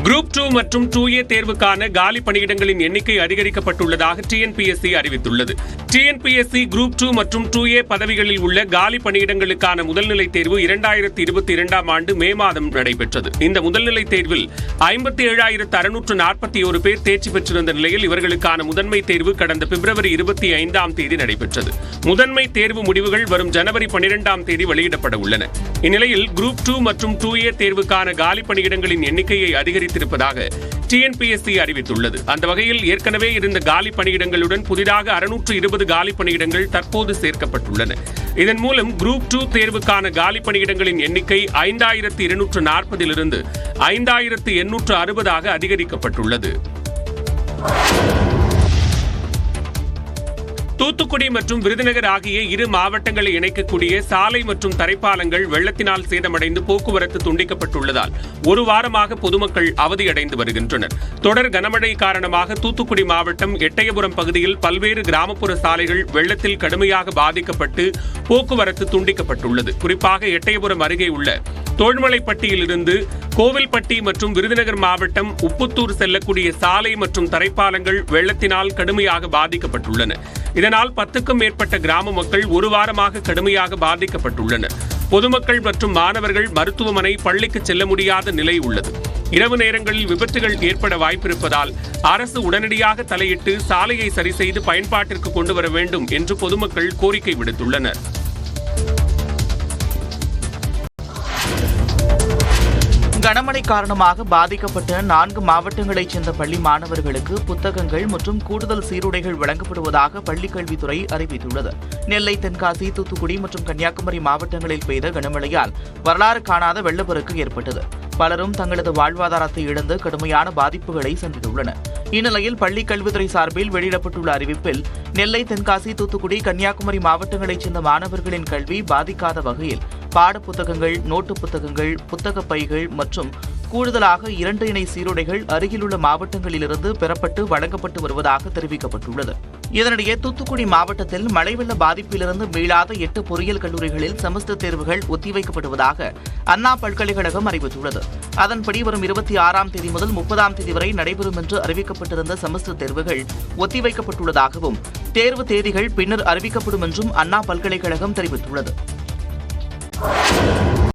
Group 2 மற்றும் 2A தேர்வுக்கான காலி பணியிடங்களின் எண்ணிக்கை அதிகரிக்கப்பட்டுள்ளதாக டிஎன்பிஎஸ்சி அறிவித்துள்ளது. டிஎன்பிஎஸ்சி குரூப் 2 மற்றும் 2A பதவிகளில் உள்ள காலி பணியிடங்களுக்கான முதல்நிலை தேர்வு 2022ஆம் ஆண்டு மே மாதம் நடைபெற்றது. இந்த முதல்நிலை தேர்வில் 57,641 பேர் தேர்ச்சி பெற்றிருந்த நிலையில் இவர்களுக்கான முதன்மை தேர்வு கடந்த பிப்ரவரி 25ஆம் தேதி நடைபெற்றது. முதன்மை தேர்வு முடிவுகள் வரும் ஜனவரி 12ஆம் தேதி வெளியிடப்பட உள்ளன. இந்நிலையில் குரூப் 2 மற்றும் 2A தேர்வுக்கான காலி பணியிடங்களின் எண்ணிக்கையை அதிகரித்திருப்பதாக டிஎன்பிஎஸ்சி அறிவித்துள்ளது. அந்த வகையில் ஏற்கனவே இருந்த காலி பணியிடங்களுடன் புதிதாக 620 காலி பணியிடங்கள் தற்போது சேர்க்கப்பட்டுள்ளன. இதன் மூலம் குரூப் 2 தேர்வுக்கான காலி பணியிடங்களின் எண்ணிக்கை 5,240 5,860 அதிகரிக்கப்பட்டுள்ளது. தூத்துக்குடி மற்றும் விருதுநகர் ஆகிய இரு மாவட்டங்களை இணைக்கக்கூடிய சாலை மற்றும் தரைப்பாலங்கள் வெள்ளத்தினால் சேதமடைந்து போக்குவரத்து துண்டிக்கப்பட்டுள்ளதால் ஒரு வாரமாக பொதுமக்கள் அவதியடைந்து வருகின்றனர். தொடர் கனமழை காரணமாக தூத்துக்குடி மாவட்டம் எட்டயபுரம் பகுதியில் பல்வேறு கிராமப்புற சாலைகள் வெள்ளத்தில் கடுமையாக பாதிக்கப்பட்டு போக்குவரத்து துண்டிக்கப்பட்டுள்ளது. குறிப்பாக எட்டயபுரம் அருகே உள்ள தோள்மலைப்பட்டியிலிருந்து கோவில்பட்டி மற்றும் விருதுநகர் மாவட்டம் உப்புத்தூர் செல்லக்கூடிய சாலை மற்றும் தரைப்பாலங்கள் வெள்ளத்தினால் கடுமையாக பாதிக்கப்பட்டுள்ளன. இதனால் 10க்கும் மேற்பட்ட கிராம மக்கள் ஒரு வாரமாக கடுமையாக பாதிக்கப்பட்டுள்ளனர். பொதுமக்கள் மற்றும் மாணவர்கள் மருத்துவமனை, பள்ளிக்கு செல்ல முடியாத நிலை உள்ளது. இரவு நேரங்களில் விபத்துகள் ஏற்பட வாய்ப்பிருப்பதால் அரசு உடனடியாக தலையிட்டு சாலையை சரி செய்து பயன்பாட்டிற்கு கொண்டு வர வேண்டும் என்று பொதுமக்கள் கோரிக்கை விடுத்துள்ளனர். கனமழை காரணமாக பாதிக்கப்பட்ட 4 மாவட்டங்களைச் சேர்ந்த பள்ளி மாணவர்களுக்கு புத்தகங்கள் மற்றும் கூடுதல் சீருடைகள் வழங்கப்படுவதாக பள்ளிக்கல்வித்துறை அறிவித்துள்ளது. நெல்லை, தென்காசி, தூத்துக்குடி மற்றும் கன்னியாகுமரி மாவட்டங்களில் பெய்த கனமழையால் வரலாறு காணாத வெள்ளப்பெருக்கு ஏற்பட்டது. பலரும் தங்களது வாழ்வாதாரத்தை இழந்து கடுமையான பாதிப்புகளை சந்தித்துள்ளனர். இந்நிலையில் பள்ளிக் கல்வித்துறை சார்பில் வெளியிடப்பட்டுள்ள அறிவிப்பில் நெல்லை, தென்காசி, தூத்துக்குடி, கன்னியாகுமரி மாவட்டங்களைச் சேர்ந்த மாணவர்களின் கல்வி பாதிக்காத வகையில் பாட புத்தகங்கள், நோட்டு புத்தகங்கள், புத்தக பைகள் மற்றும் கூடுதலாக 2 இணை சீருடைகள் அருகிலுள்ள மாவட்டங்களிலிருந்து பெறப்பட்டு வழங்கப்பட்டு வருவதாக தெரிவிக்கப்பட்டுள்ளது. இதனிடையே தூத்துக்குடி மாவட்டத்தில் மழை வெள்ள பாதிப்பிலிருந்து மீளாத 8 பொறியியல் கல்லூரிகளில் செமஸ்டர் தேர்வுகள் ஒத்திவைக்கப்படுவதாக அண்ணா பல்கலைக்கழகம் அறிவித்துள்ளது. அதன்படி வரும் 26ஆம் தேதி முதல் 30ஆம் தேதி வரை நடைபெறும் என்று அறிவிக்கப்பட்டிருந்த செமஸ்டர் தேர்வுகள் ஒத்திவைக்கப்பட்டுள்ளதாகவும் தேர்வு தேதிகள் பின்னர் அறிவிக்கப்படும் என்றும் அண்ணா பல்கலைக்கழகம் தெரிவித்துள்ளது.